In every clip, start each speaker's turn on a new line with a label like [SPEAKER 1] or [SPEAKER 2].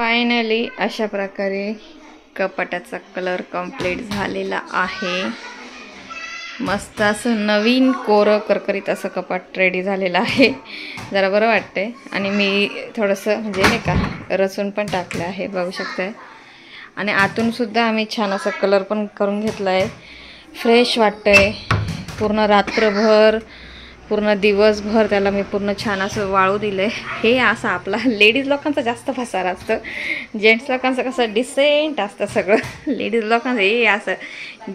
[SPEAKER 1] Finally अशा प्रकारे कपाटाचा colour complete झालेला आहे। मस्त असं नवीन कोरं करकरीत असं कपाट रेडी झालेलं आहे। जरा बरं वाटतंय आणि मी थोडंसं म्हणजे नाही का रसून पण टाकलं आहे, बघू शकताय। आणि आतून सुद्धा आम्ही छान असा कलर पण करून घेतला आहे। फ्रेश वाटतंय। पूर्ण रात्रभर पूर्ण दिवसभर त्याला मी पूर्ण छान असं वाळू दिलंय। हे असं आपला लेडीज लोकांचा जास्त पसारा असतं, जेंट्स लोकांचं कसं डिसेंट असतं सगळं। लेडीज लोकांचं हे असं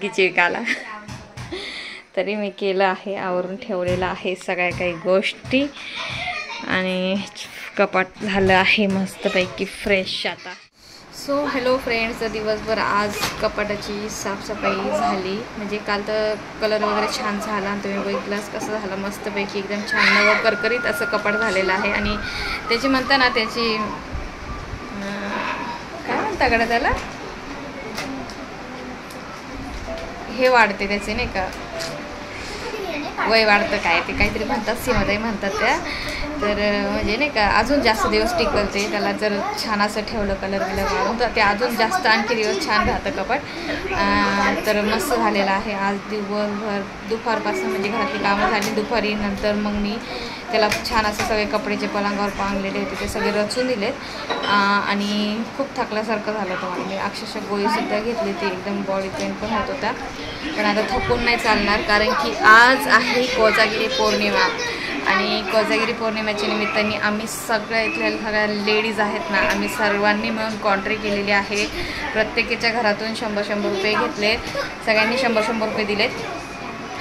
[SPEAKER 1] गिचिकाला तरी मी केलं आहे, आवरून ठेवलेलं आहे सगळ्या काही गोष्टी आणि कपाट झालं आहे मस्तपैकी फ्रेश आता। सो हॅलो फ्रेंड्स, दिवसभर आज कपाटाची साफसफाई झाली। म्हणजे काल तर कलर वगैरे छान झाला आणि तुम्ही बघितलास कसं झालं, मस्तपैकी एकदम छान नवं करकरीत असं कपाट झालेलं आहे। आणि त्याची म्हणता ना त्याची काय म्हणता गड्या त्याला, हे वाढते त्याचे नाही का, वय वाढतं काय ते काहीतरी म्हणतात, सीमाताई म्हणतात त्या। तर म्हणजे नाही का अजून जास्त दिवस टिकल ते, त्याला जर छान असं ठेवलं कलर बिलर मारून तर ते अजून जास्त आणखी दिवस छान राहतं कपाट। तर मस्त झालेलं आहे आज दिवसभर। दुपारपासून म्हणजे घरातली कामं झाली, दुपारी नंतर मग मी त्याला छान असं सगळे कपडेचे पलंगावर पांगलेले होते ते सगळे रचून दिलेत आणि खूप थकल्यासारखं झालं होतं मला। मी अक्षरशः गोळीसुद्धा घेतली ती, एकदम बॉडी पेन पण होत होता। पण आता थकून नाही चालणार, कारण की आज आहे कोजागिरी पौर्णिमा आणि कोजागिरी पौर्णिमेच्या निमित्ताने आम्ही सगळ्या इथल्या सगळ्या लेडीज आहेत ना, आम्ही सर्वांनी मिळून कॉन्ट्री केलेली आहे। प्रत्येकीच्या घरातून 100-100 रुपये घेतले, सगळ्यांनी 100-100 रुपये दिलेत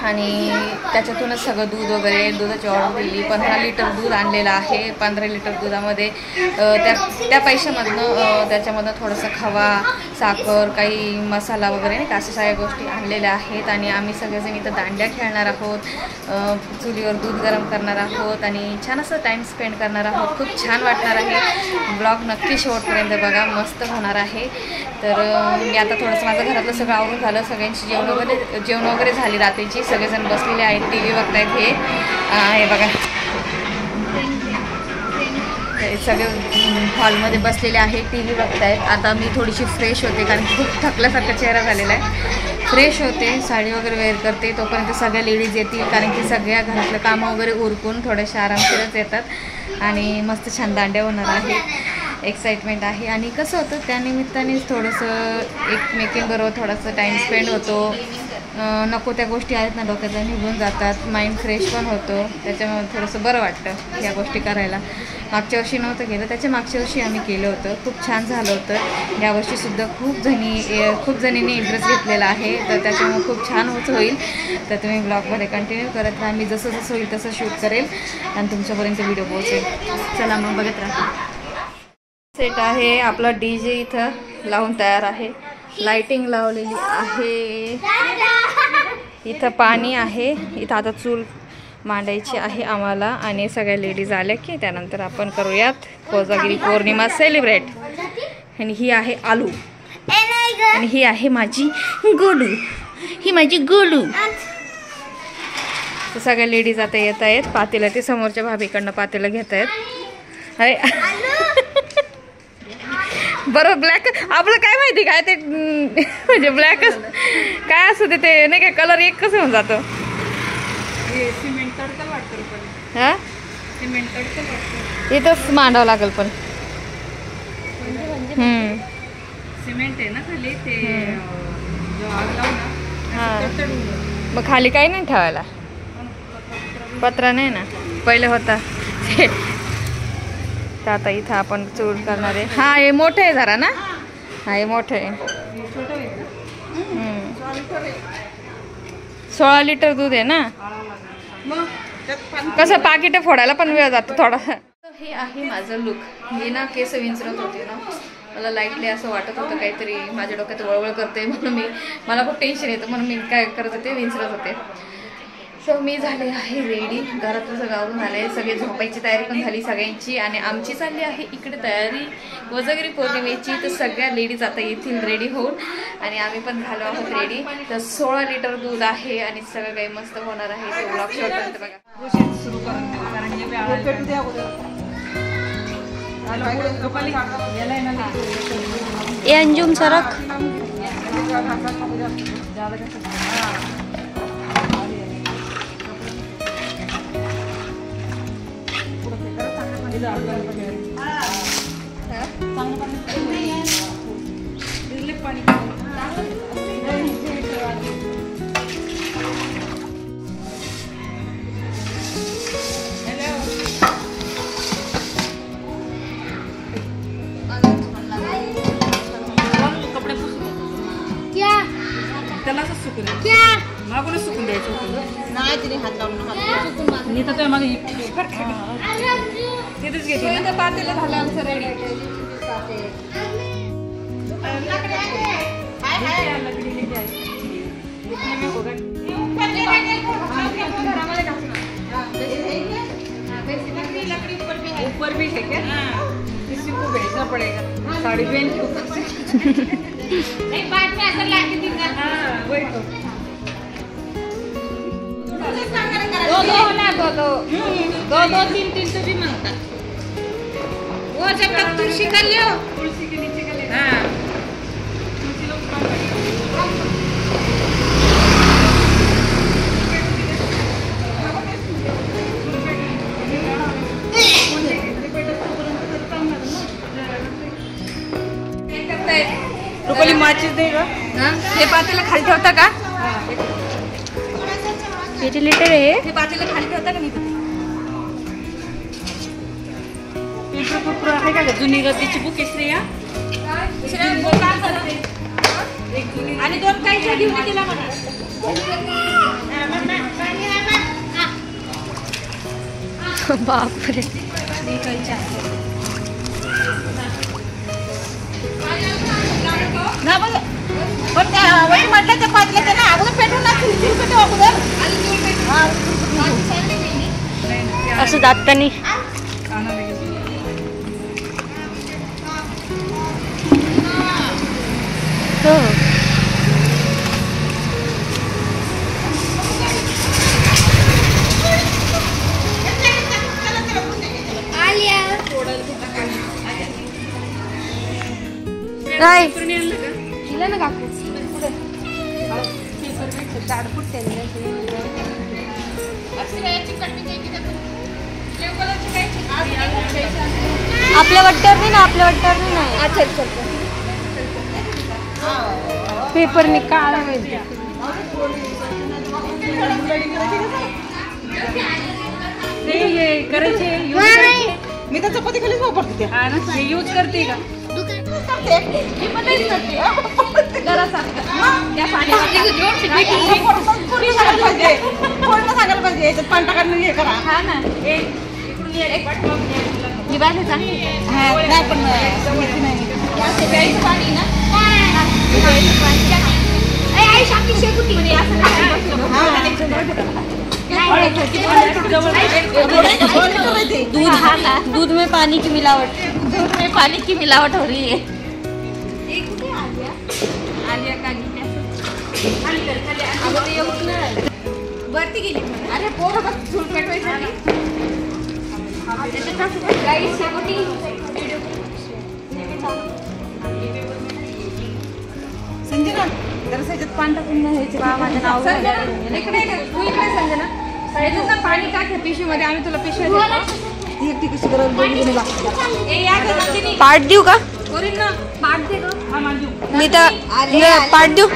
[SPEAKER 1] आणि त्याच्यातूनच सगळं दूध वगैरे, दुधाची ऑर्डर दिली। 15 लिटर दूध आणलेलं आहे। 15 लिटर दुधामध्ये त्या पैशामधनं त्याच्यामधनं थोडंसं खवा, साखर, काही मसाला वगैरे नाही का अशा सगळ्या गोष्टी आणलेल्या आहेत। आणि आम्ही सगळेजण इथं दांड्या खेळणार आहोत, चुलीवर दूध गरम करणार आहोत आणि छान असं टाईम स्पेंड करणार आहोत। खूप छान वाटणार आहे। ब्लॉग नक्की शेवटपर्यंत बघा, मस्त होणार आहे। तर मी आता थोडंसं माझं घरातलं सगळं आवरून झालं, सगळ्यांची जेवण वगैरे झाली रात्रीची, सगळेजण बसलेले आहेत, टी व्ही बघतायत। हे बघा सगळे हॉलमध्ये बसलेले आहेत, टी व्ही बघतायत। आता मी थोडीशी फ्रेश होते, कारण की खूप थकल्यासारखा चेहरा झालेला आहे। फ्रेश होते, साडी वगैरे वेअर करते, तोपर्यंत सगळ्या लेडीज येतील, कारण की सगळ्या घरातलं कामं वगैरे उरकून थोड्याशा आरामशीरच येतात आणि मस्त छान दांड्या होणार आहेत। एक्साइटमेंट आहे आणि कसं होतं त्यानिमित्तानेच थोडंसं एकमेकींबरोबर थोडासा टाईम स्पेंड होतो। नको त्या गोष्टी आहेत ना डोक्यातून निघून जातात, माइंड फ्रेश पण होतो, त्याच्यामुळे थोडंसं बरं वाटतं या गोष्टी करायला। मागच्या वर्षी नव्हतं केलं, त्याच्या मागच्या वर्षी आम्ही केलं होतं, खूप छान झालं होतं। यावर्षीसुद्धा खूप जणींनी इंटरेस्ट घेतलेला आहे, तर त्याच्यामुळे खूप छान होईल। तर तुम्ही ब्लॉगमध्ये कंटिन्यू करत राहा, मी जसं जसं होईल तसं शूट करेल आणि तुमच्यापर्यंत व्हिडिओ पोहोचेल। चला मग बघत राहा। सेट आहे आपला, DJ इथं लावून तयार आहे, लाइटिंग लावलेली आहे, इथं पाणी आहे, इथं आता चूल मांडायची आहे आम्हाला आणि सगळ्या लेडीज आल्या की त्यानंतर आपण करूयात कोजागिरी पौर्णिमा सेलिब्रेट। आणि ही आहे आलू आणि ही आहे माझी गोलू, ही माझी गोलू। तर सगळ्या लेडीज आता येत आहेत, पातेला ते समोरच्या भाभीकडनं पातेला घेत आहेत। अरे बरं ब्लॅक आपलं काय माहिती काय ते म्हणजे ब्लॅकच काय असतं ते नाही काय कलर एक कसं होऊन जातं। हां इथंच मांडावं लागेल पण
[SPEAKER 2] सिमेंट आहे ना खाली ते
[SPEAKER 1] हां मग खाली काही नाही ठेवायला, पत्रा नाही ना पहिले होता। तर आता इथं आपण चूल करणार आहे। हा हे मोठं आहे जरा ना, हा हे मोठं आहे। 16 लिटर दूध आहे ना, कसं पाकिट फोडायला पण वेळ जातो थोडा। हे आहे माझं लुक। मी ना केस विंचरत होते ना, मला लाईटली असं वाटत होतं काहीतरी माझ्या डोक्यात वळवळ करते, म्हणून मला खूप टेन्शन येतं, म्हणून मी काय करत होते विंचरत होते। सो मी झाले आहे रेडी, घरातलं सगळं आवरून झालं, सगळे झोपायची तयारी पण झाली सगळ्यांची आणि आमची चालली आहे इकडे तयारी कोजागिरी पौर्णिमेची। तर सगळ्या लेडीज आता येतील रेडी होऊन आणि आम्ही पण झालो आहोत रेडी। तर 16 लिटर दूध आहे आणि सगळं काही मस्त होणार आहे। तो ब्लॉग शेवटपर्यंत बघा। ए अंजुम सरक.
[SPEAKER 2] त्याला असं सुकून मागूनच सुकून द्यायचं होतं नाही तिने हात लावून मी तर मागे तिथेच घेते पातेला झालं आमचं रेडी. ऊपर भी है क्या? किसी को भेजना पड़ेगा साड़ी पहन के ऊपर. नहीं बाद में अंदर लाके देंगे. हाँ वही तो. दो ना दो 3 तो भी मांगता. वो जब तक तुलसी कर लियो तुलसी के नीचे का ले. हाँ तुलसी लोग रुपाली माचीस दे का. हे पातेला खाली ठेवता का.
[SPEAKER 1] किती लिटर आहे
[SPEAKER 2] हे पातेला खाली ठेवता का. मी फिल्टर आहे का जुनी गतीची बुक श्रेया आणि 2 काहीच्या घेऊन दिला मला.
[SPEAKER 1] बापरे.
[SPEAKER 2] ना बघ पण त्या वही म्हटलं त्या पातल्याचं ना अगोदर पेट्रोल लागतं अगोदर
[SPEAKER 1] असं जातानी हो. काय दिलं ना काकू आपल्या वाट्यावर नाही ना आपल्या वाट्यावर नाही. अच्छा पेपर नि काळा माहिती. हे करायचे मी तर चपाती खालीच वापरते. हा ना यूज करते का. दूध में पानी की मिलावट. दूध में पानी की मिलावट हो रही है.
[SPEAKER 2] वरती गेली. अरे पोरं बघ चूल पेटवायसाठी. संजना जरा त्याच्यात पाणी टाकून घ्यायचं.
[SPEAKER 1] माझं नाव
[SPEAKER 2] इकडे तू इकडे संजना त्याच्यात ना पाणी टाक पिशवीमध्ये. आम्ही तुला पिशवी
[SPEAKER 1] पाठ देऊ का.
[SPEAKER 2] पाठ दे गं.
[SPEAKER 1] मी तर पाठ देऊ.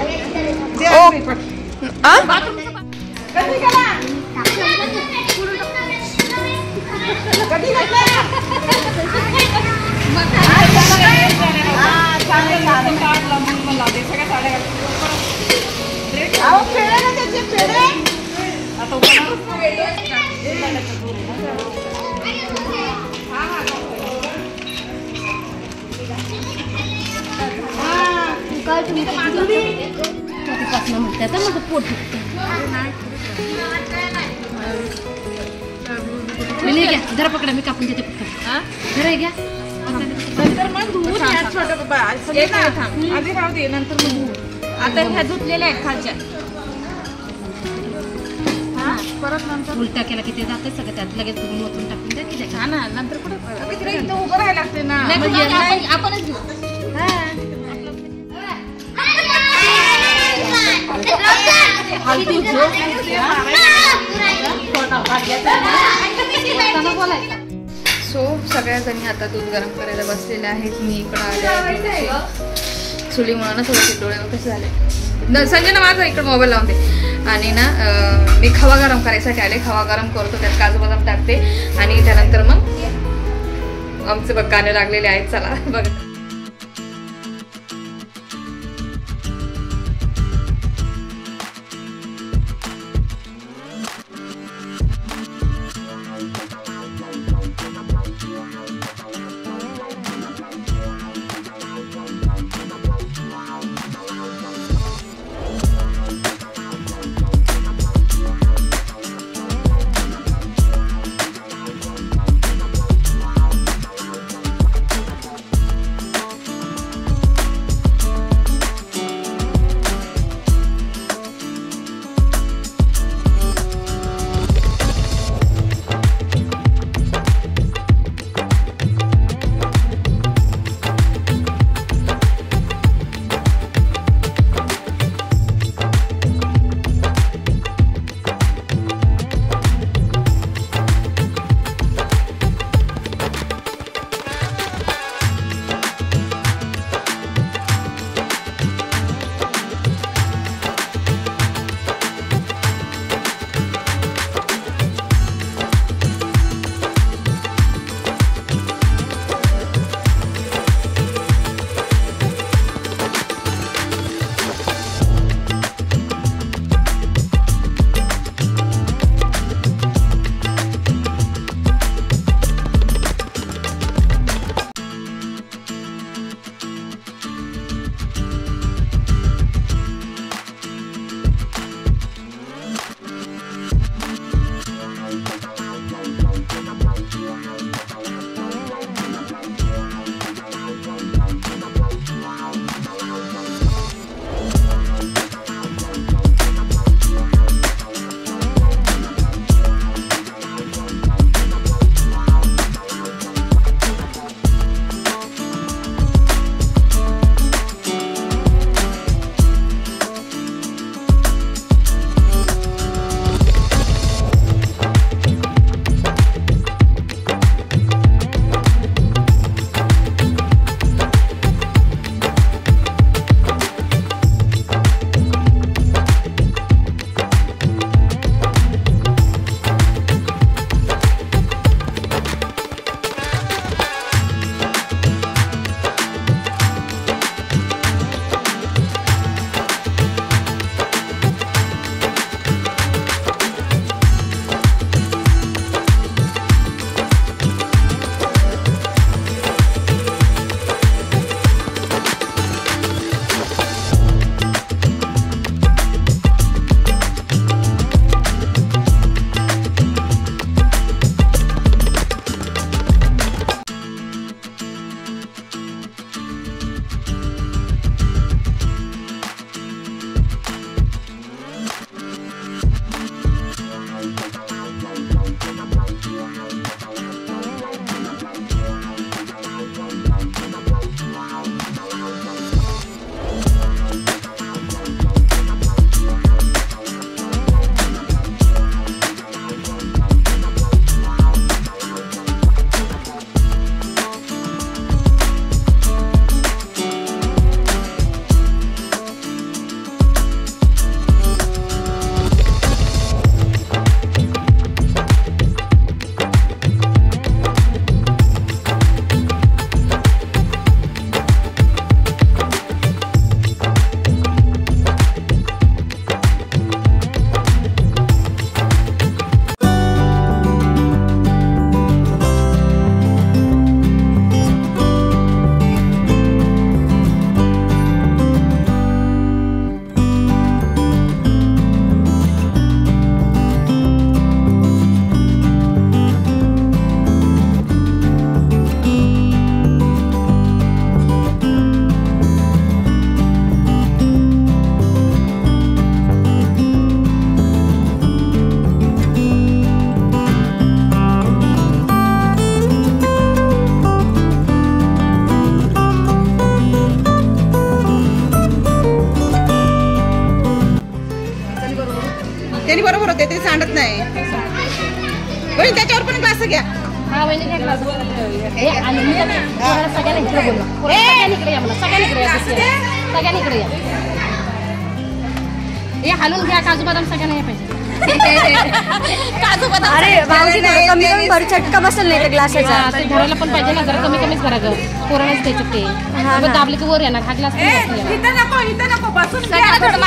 [SPEAKER 1] जरा पकडा मी कापून देते. जरा घ्या
[SPEAKER 2] नंतर मग धुवून या छोटं बाबा. आधी राहू दे नंतर मग आता ह्या धुतलेल्या आहेत खालच्या.
[SPEAKER 1] परत नंतर
[SPEAKER 2] उलटा केला की ते जातं सगळं त्यात लगेच तुम्ही मोतून टाकून द्या की
[SPEAKER 1] हा ना नंतर कुठे
[SPEAKER 2] तिला इथं उभं राहायला लागते ना
[SPEAKER 1] नाही,
[SPEAKER 2] म्हणजे
[SPEAKER 1] पण
[SPEAKER 2] नाही, आपणच घेऊ फालतू झोप बोलायचं.
[SPEAKER 1] सो सगळ्या जणी आता दूध गरम करायला बसलेल्या आहेत. मी इकडं आले चुलीमुळे ना थोडेसे डोळे कसे झाले. संजय ना माझा इकडं मोबाईल लावून दे. आणि ना मी खवा गरम करायसाठी आले. खवा गरम करतो त्यात काजू बदाम टाकते आणि त्यानंतर मग आमचे बघ गाणे लागलेले आहेत. चला बघ.
[SPEAKER 2] त्यांनी बरोबर होते ते सांडत नाही. वहिनी त्याच्यावर पण ग्लास घ्या.
[SPEAKER 3] हा वहिनी घ्या ग्लास. हे आणि मी सगळ्यांना इकडे बोलवा. सगळ्यांनी इकडे या, मला सगळ्यांनी इकडे या. सगळ्यांनी इकडे या. हे हलवून घ्या. काजू बदाम सगळ्यांना या पाहिजे. काजू बदाम. अरे भाऊजी कमी कमी चटका बसेल नाही ग्लासाचा. ते धरायला पण पाहिजे ना, जरा कमी कमीच करा ग. पोरांनाच द्यायचं ते. दाबले की वर येणार. हा ग्लास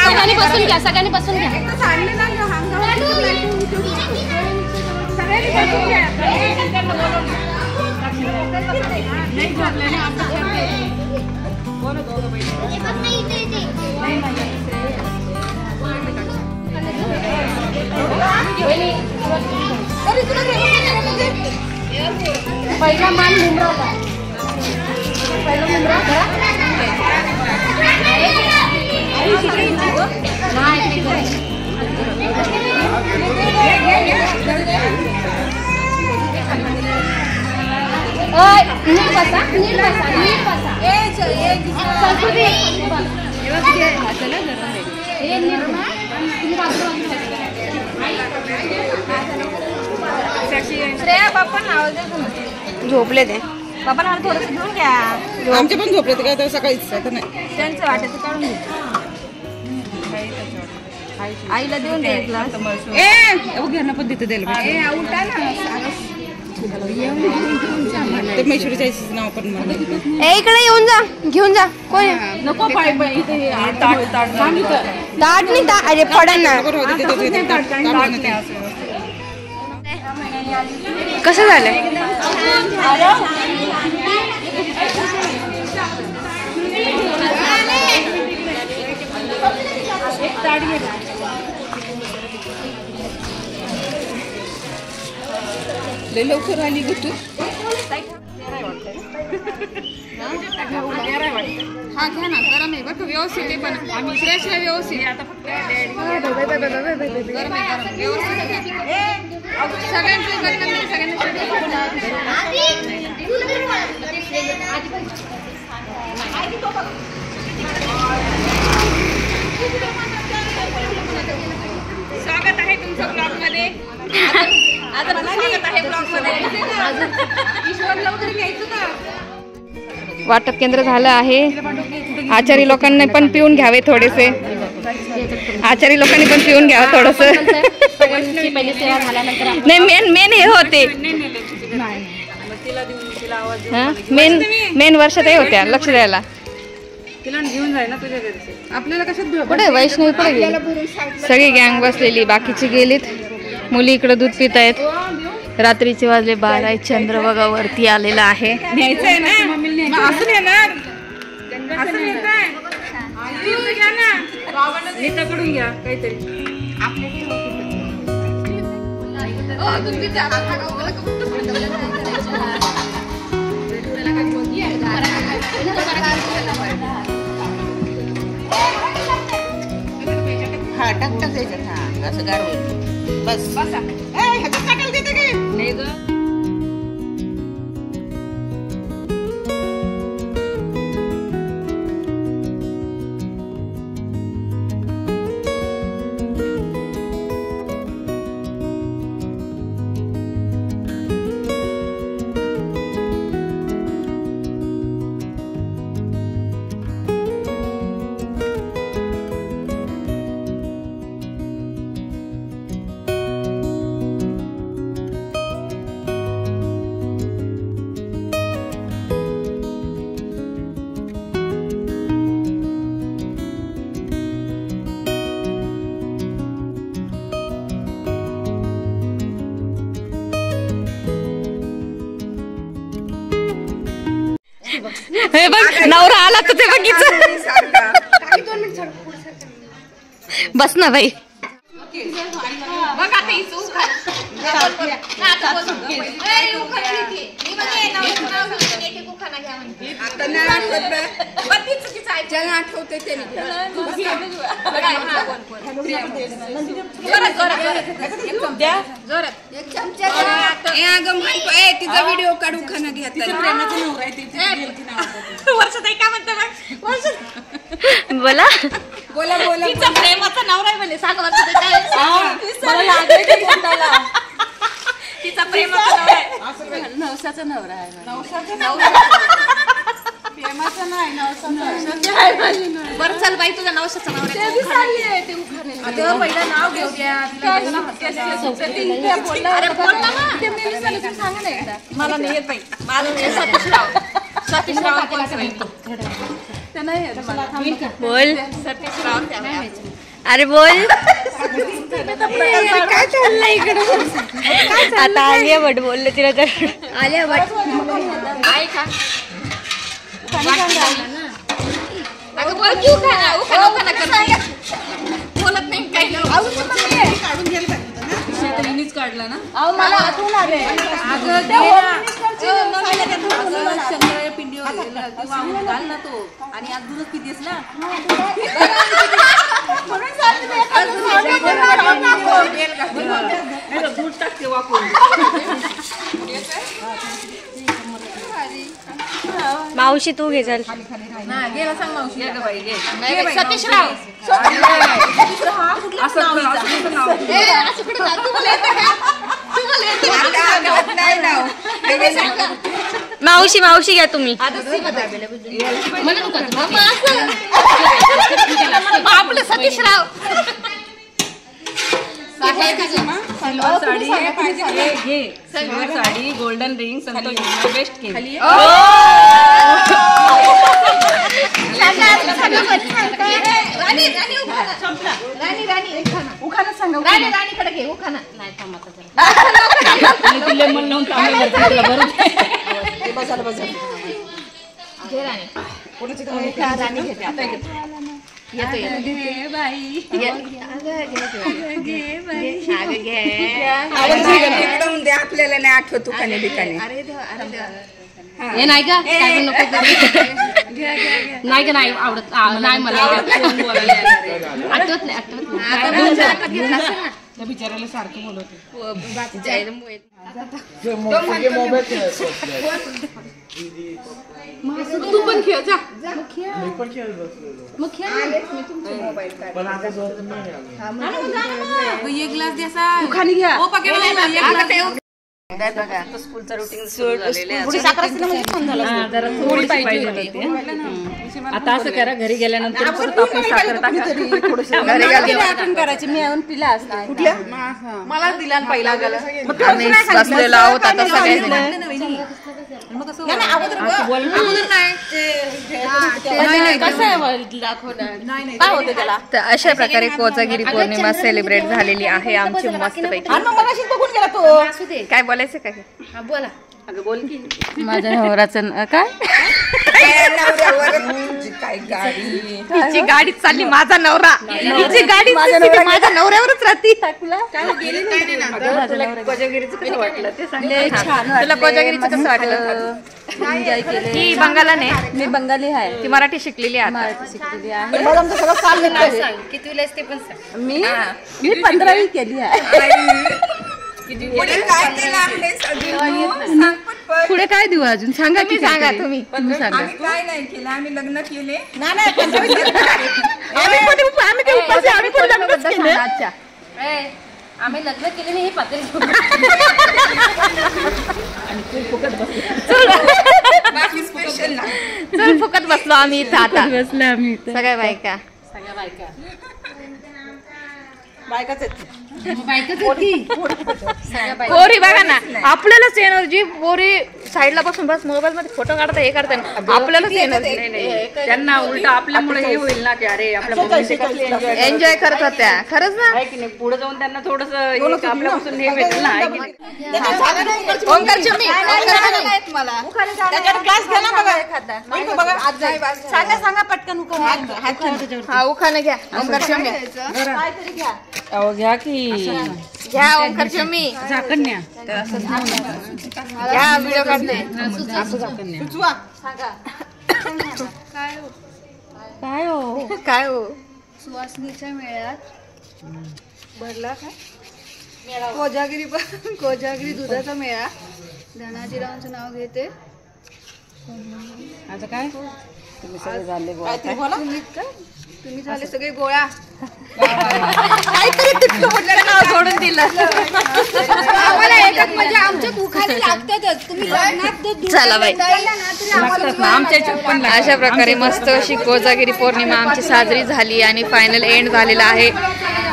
[SPEAKER 3] सगळ्यांनी बसून घ्या. सगळ्यांनी बसून घ्या. पहिला मान मुमराचा. पहिला मुमरा नीट बसा. नीट बसा. नीट बसा. संस्कृती श्रेया बाप्पा आवाज झोपले ते. बाबा मला थोडंसं घेऊन घ्या.
[SPEAKER 2] आमचे पण झोपले काय तर सकाळीच आता नाही.
[SPEAKER 3] त्यांचं वाटायचं काढून घे. आईला देऊन दे ग्लास.
[SPEAKER 2] घ्यायला पण देते द्यायला ते मैश्वरीच्या नाव पण
[SPEAKER 3] इकडे येऊन जा. घेऊन जा. कोण
[SPEAKER 2] नको.
[SPEAKER 3] ताट नाही. अरे पडन ना. कसं झालंय?
[SPEAKER 2] लय लवकर आली ग तू.
[SPEAKER 1] हा घ्या ना. गरम आहे बघ. व्यवस्थित आहे पण श्रेयसला व्यवस्थित. आता फक्त गरम आहे. गरम व्यवस्थित सगळ्यांचं गरम नाही. सगळ्यांना स्वागत आहे तुमचं ब्लॉग मध्ये. स्वागत आहे ब्लॉग मध्ये. वाटप केंद्र झालं आहे. आचारी लोकांनी पण पिऊन घ्यावे थोडेसे. आचारी लोकांनी पण पिऊन घ्यावं थोडस. नाही मेन हे होते. मेन वर्षात हे होत्या लक्ष द्यायला.
[SPEAKER 2] तिला घेऊन जाय ना तुझ्या घरी. आपल्याला कशात
[SPEAKER 3] कुठे वैष्णवी कुठे गेली?
[SPEAKER 1] सगळी गँग बसलेली. बाकीची गेलीत. मुली इकडे दूध पित आहेत. रात्रीचे वाजले 12. चंद्र बघा वरती आलेला आहे.
[SPEAKER 2] न्यायचंय ना. असं नेणार. असं नेताय. नेताकडून घ्या काहीतरी. हा टाक त्याच्यात. हा असं गार होईल. बस बसा. ह्याच्यात टाकायला देते काय नाही ग.
[SPEAKER 1] हे बघ नवरा आला तर ते बघितलं. बस ना बाई.
[SPEAKER 2] आठवते तिचा व्हिडिओ काढू खाना घ्या.
[SPEAKER 1] बोला
[SPEAKER 2] बोला बोला
[SPEAKER 1] तिचा प्रेमाचा नवरा आहे म्हणे 7 वर्षाचा काय
[SPEAKER 3] मला लागलंय ते बोटाला.
[SPEAKER 1] तिचा प्रेमाचा नवरा आहे.
[SPEAKER 3] नवसाचा नवरा आहे.
[SPEAKER 2] प्रेमाचं नाही नवसाचं.
[SPEAKER 1] बरं चल बाई तुझ्या नवसाचा नवरा आहे.
[SPEAKER 2] अगं पहिलं नाव घेऊ द्या.
[SPEAKER 1] अरे बोल ना मग. मला नाही येत बाई. माझं नाही सतीशराव. सतीशराव
[SPEAKER 3] बोल
[SPEAKER 1] सतीशराव
[SPEAKER 3] अरे बोल काय चाललंय इकडे. आता आलिया भट बोलले तिला तर. आलिया भट
[SPEAKER 1] आहे का अगं बोल क्यों खाना उखाना उखाना करते बोलत नाही काही
[SPEAKER 2] काढून घ्यायला पाहिजे
[SPEAKER 3] तिनेच काढला ना.
[SPEAKER 2] मला आठवून आले. अगं पिंडी घाल ना तो आणि आज दूधच पितेस ना. दूध टाकते वापरून.
[SPEAKER 3] मावशी तू घे चल.
[SPEAKER 2] गेला सांग मावशी बाई
[SPEAKER 1] सतीशराव
[SPEAKER 2] असं
[SPEAKER 3] मावशी मावशी घ्या तुम्ही.
[SPEAKER 1] आपलं Satishrao
[SPEAKER 2] silver sari golden ring Santosh best केली.
[SPEAKER 1] राणी राणी उखाना राणी राणी
[SPEAKER 2] उखाना सांगा
[SPEAKER 1] राणी राणीकडे घे उखाना नाही थांबता घे राणी राणी घेते आता येतो
[SPEAKER 2] आपल्याला नाही आठवत उखाने ठिकाणी.
[SPEAKER 3] हे नाही का काय पण नको करू. नाही का नाही आवडत नाही मला आठवत नाही त्या बिचारायला सारखं बोलवते.
[SPEAKER 2] तू पण खेळ जा. एक ग्लास द्या उखाने घ्या.
[SPEAKER 3] स्कूलचं रुटीन थोडी पाहिजे होती. आता असं करा घरी गेल्यानंतर परत आपण साखर करायची. मी येऊन पिला असता
[SPEAKER 2] मला दिला पहिला
[SPEAKER 1] आम्ही बसलेलो आहोत आता सगळेजण. तर अशा प्रकारे कोजागिरी पौर्णिमा सेलिब्रेट झालेली आहे आमची मस्तपैकी. काय बोलायचं काय बोला
[SPEAKER 3] माझ्या नवऱ्याचं काय
[SPEAKER 1] हिची गाडी चालली माझा नवरा हिची गाडी माझ्या नवऱ्यावरच राहते. तुला कोजागिरीचं कसं वाटलं. ही बंगालाने
[SPEAKER 3] मी बंगाली आहे.
[SPEAKER 1] ती मराठी शिकलेली आहे
[SPEAKER 3] मराठी शिकलेली आहे.
[SPEAKER 1] कितवीला ते पण सांग.
[SPEAKER 3] मी 15वी केली आहे. पुढे काय देऊ अजून सांगा की
[SPEAKER 1] सांगा तुम्ही
[SPEAKER 3] सांगा.
[SPEAKER 2] काय नाही केलं आम्ही लग्न केले.
[SPEAKER 3] आम्ही लग्न केले नाही हे पातळी
[SPEAKER 2] बाकी स्पेशल ना.
[SPEAKER 1] चल फुकट बसलो आम्ही इथं आता
[SPEAKER 3] बसले आम्ही
[SPEAKER 1] सगळ्या बायका
[SPEAKER 2] बायकाच
[SPEAKER 1] पोरी बघा ना आपल्यालाच एनर्जी पोरी साईडला बसून बस मोबाईल मध्ये फोटो काढता हे करता आपल्यालाच एनर्जी
[SPEAKER 3] त्यांना उलट आपल्यामुळे हे होईल ना की अरे आपल्या
[SPEAKER 1] एन्जॉय करत होत्या खरंच ना.
[SPEAKER 3] आहे की नाही पुढे जाऊन त्यांना थोडस आपल्यापासून हे भेटेल ना. आहे की नाही.
[SPEAKER 1] ओंकारची मी
[SPEAKER 2] सांगा पटकन
[SPEAKER 1] हा उखाने घ्या ओंकारची मी
[SPEAKER 3] घ्या की
[SPEAKER 1] घ्या ओंकारची मी
[SPEAKER 3] झाकण न्या.
[SPEAKER 1] घ्या व्हिडिओ काढते.
[SPEAKER 3] काय हो
[SPEAKER 1] काय हो
[SPEAKER 4] सुवासनीच्या मेळ्यात भरला काय कोजागिरी दुधाचा मेळा. धनाजीरावांचं नाव घेते.
[SPEAKER 3] आता काय
[SPEAKER 2] काहीतरी बोला.
[SPEAKER 4] तुम्ही झाले सगळे गोळा.
[SPEAKER 2] काहीतरी तुटलं फुटलं नाव सोडून दिलं.
[SPEAKER 4] आम्हाला एकच म्हणजे आमच्या दुखाने लागतातच. तुम्ही लग्नात जर दूध
[SPEAKER 1] चला बाई.
[SPEAKER 4] द्यायला ना तरी आम्हाला
[SPEAKER 2] आमच्या पण
[SPEAKER 1] अशा प्रकारे मस्त अशी कोजागिरी पौर्णिमा आमची साजरी झाली आणि फायनल एंड झालेला आहे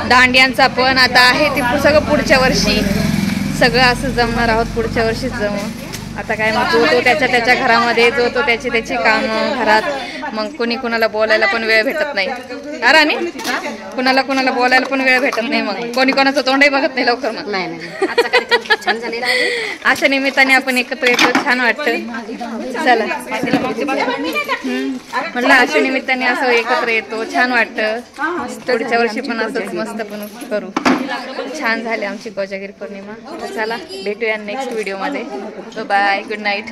[SPEAKER 1] दांडियांचा. पण आता आहे ते सगळं पुढच्या वर्षी सगळं असं जमणार आहोत. पुढच्या वर्षीच जमू. आता काय मग जो तो त्याच्या घरामध्ये, जो तो त्याची कामं घरात. मग कोणी कोणाला बोलायला पण वेळ भेटत नाही. अरे आणि कोणाला बोलायला पण वेळ भेटत नाही. मग कोणी कोणाचं तोंडही बघत नाही लवकर. मग
[SPEAKER 3] छान झालेला आहे.
[SPEAKER 1] अशा निमित्ताने आपण एकत्र येतो, छान वाटतं. चला म्हटलं अशा निमित्ताने असं एकत्र येतो, छान वाटतं. पुढच्या वर्षी पण असंच मस्त पण करू. छान झाली आमची कोजागिरी पौर्णिमा. चला भेटूया नेक्स्ट व्हिडिओमध्ये. Bye, good night.